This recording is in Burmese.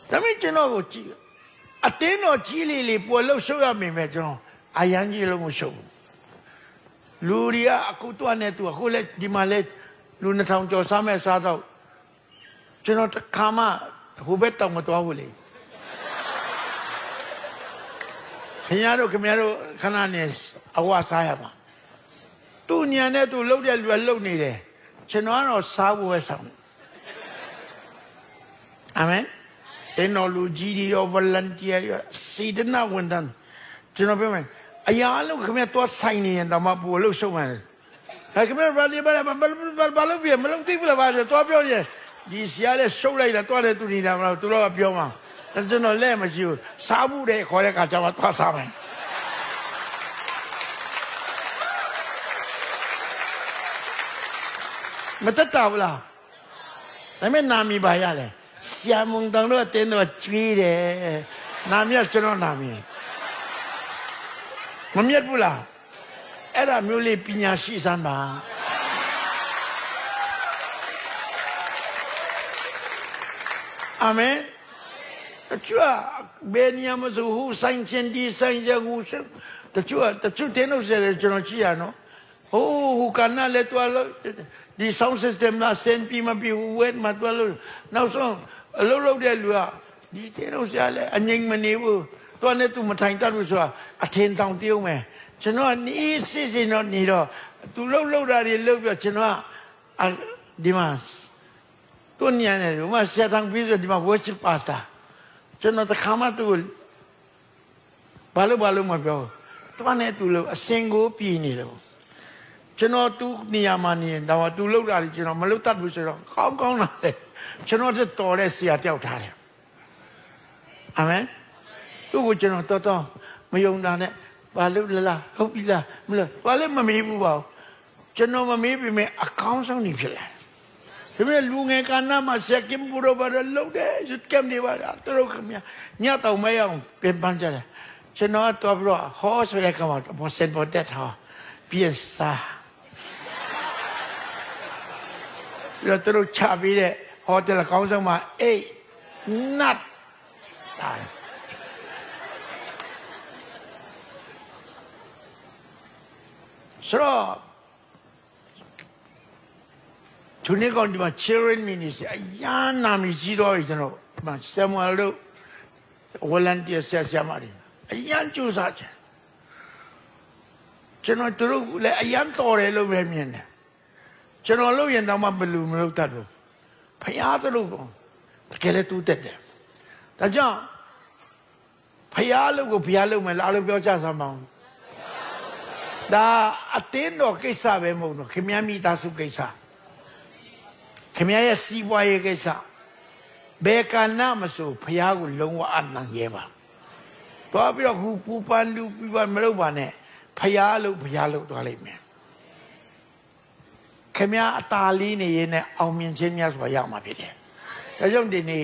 ဒါပေမဲ့ကျွန်တော်ကိုကြည့်အတင်းတော်ကြီးလေးပေါ်လို့ရှုပ်ရမိမယ်ကျွန်တော်အရန်ကြီးလုံးကိုရှုပ်လူရီအခုတွန်းနေသူအခုလေဒီမှာလေလူ2000ကျော်စားမဲ့စားတော့ကျွန်တော်တခါမှဟိုဘက်တောင်မတော်ဘူးလေခင်ဗျားတို့ခဏနေအဝစားရမှာသူညံနဲ့သူလှုပ်တဲ့လူကလှုပ်နေတယ်ကျွန်တော်ကတော့စားဖို့ပဲဆောင်အာမင်အနော်လူကြီးရော volunteer ရောစီဒနာဝန်တန်းကျွန်တော်ပြောမယ်အရာလုံးခင်ဗျားတော့ဆိုင်နေရင်တော့မပူလို့ရှုံးတယ်ဒါခင်ဗျားဘာလို့ပြမလုံးသိဘူးလားဘာလို့တော့ပြောရင်ဒီဆရာလေးရှုပ်လိုက်တာတော့လည်းသူနေတာမလားသူတော့ပြောမှာကျွန်တော်လက်မရှိဘူးစားဘူးတဲ့ခေါ်တဲ့အခါကျမှသွားစားမယ်မတတ်တာဘူးလားဒါပေမဲ့နာမည်ပါရလေဆရာမုံတောင်တော့တင်းတော့ကျွေးတယ်နာမည်ကျွန်တော်နာမည်မမြတ်ဘူးလားအဲ့ဒါမျိုးလေးပညာရှိစမ်းပါအာမင်တချို့ဘယ်နေရာမှာဆိုဟိုဆိုင်ချင်းဒီဆိုင်ရဟိုတချို့တင်းလို့ဆိုတယ်ကျွန်တော်ကြည့်ရနော်ဟိုကနာလေတွာလို့ဒီ sound system လားစင်ပြီးမပြီးဝဲမှာတွာလို့နောက်ဆုံးအလုံးလုံးတဲ့လူကဒီတင်းလို့ဆိုရလေအငိမ့်မနေဘူးတွာနဲ့သူမထိုင်တတ်ဘူးဆိုတာအထင်တောင်တည်အောင်မယ်ကျွန်တော်နီးစစ်စစ်တော့နေတော့သူလှုပ်တာတွေလှုပ်ပြကျွန်တော်ဒီမှာတွညံနေတယ်မဆရာတောင်ပြီးဆိုဒီမှာ worship pastor ကျွန်တော်တခါမှသူဘာလို့မပြောတွနဲ့သူလို့အစင်ကိုပြည်နေတယ်ကျွန်တော်သူနေရာမှာနေတော့သူလှုပ်တာကျွန်တော်မလှုပ်တတ်ဘူးဆိုတော့ကောင်းလာတယ်ကျွန်တော်တက်တော်တဲ့ဆရာတယောက်ထားတယ်အာမင်သူ့ကိုကျွန်တော်တော်မယုံတာနဲ့ဘာလို့လဲလားဟုတ်ပြီလားမလို့ဘာလို့မမေးဘူးပေါ့ကျွန်တော်မမေးပြီမဲ့အကောင်းဆုံးနေဖြစ်လာတယ်ဒါပေမဲ့လူငယ်ကနာမှာဆက်ကင်ဘူရောဘာလို့တဲ့ဇက်ကမ်နေပါလားသူတို့ခင်ဗျညတော့မရအောင်ပြန်ပန်းကြတယ်ကျွန်တော်တော့ပြီးတော့ဟောဆိုတဲ့ကောင်ဘောစင်ပေါ်တက်ဟာပြန်စားရတော့ချပြီးတဲ့ဟိုတယ်ကောင်းဆုံးမှာအေးနတ်တိုင်းဆိုတော့သူနေကောင်ဒီမှာ children ministry အရန်နာမည်ကြီးတော့ကျွန်တော်ဒီမှာ Samuel တို့ volunteer ဆရာမတွေအရန်ကြိုးစားကြကျွန်တော်တို့လည်းအရန်တော်တယ်လို့ပဲမြင်တယ်ကျွန်တော်လို့ရင်တော့မဘလူမလုပ်တတ်ဘူးဖယားတို့ကတကယ်လည်းတူးတက်တယ်ဒါကြောင့်ဖယားလို့ကိုဖယားလို့မလားလို့ပြောကြစမ်းပါဦးဒါအတင်းတော်ကိစ္စပဲမဟုတ်တော့ခင်ဗျားမိသားစုကိစ္စခင်ဗျားရဲ့စီးပွားရေးကိစ္စဘယ်ကဏ္ဍမဆိုဖယားကိုလုံးဝအနံ့ရဲပါတော့ပြီးတော့ပူပန်လူပြပါမလုပ်ပါနဲ့ဖယားလို့သွားလိုက်မယ်ခင်ဗျားအตาလေးနေရင်နဲ့အောင်မြင်ခြင်းများစွာရမှာဖြစ်တယ်ဒါကြောင့်ဒီနေ့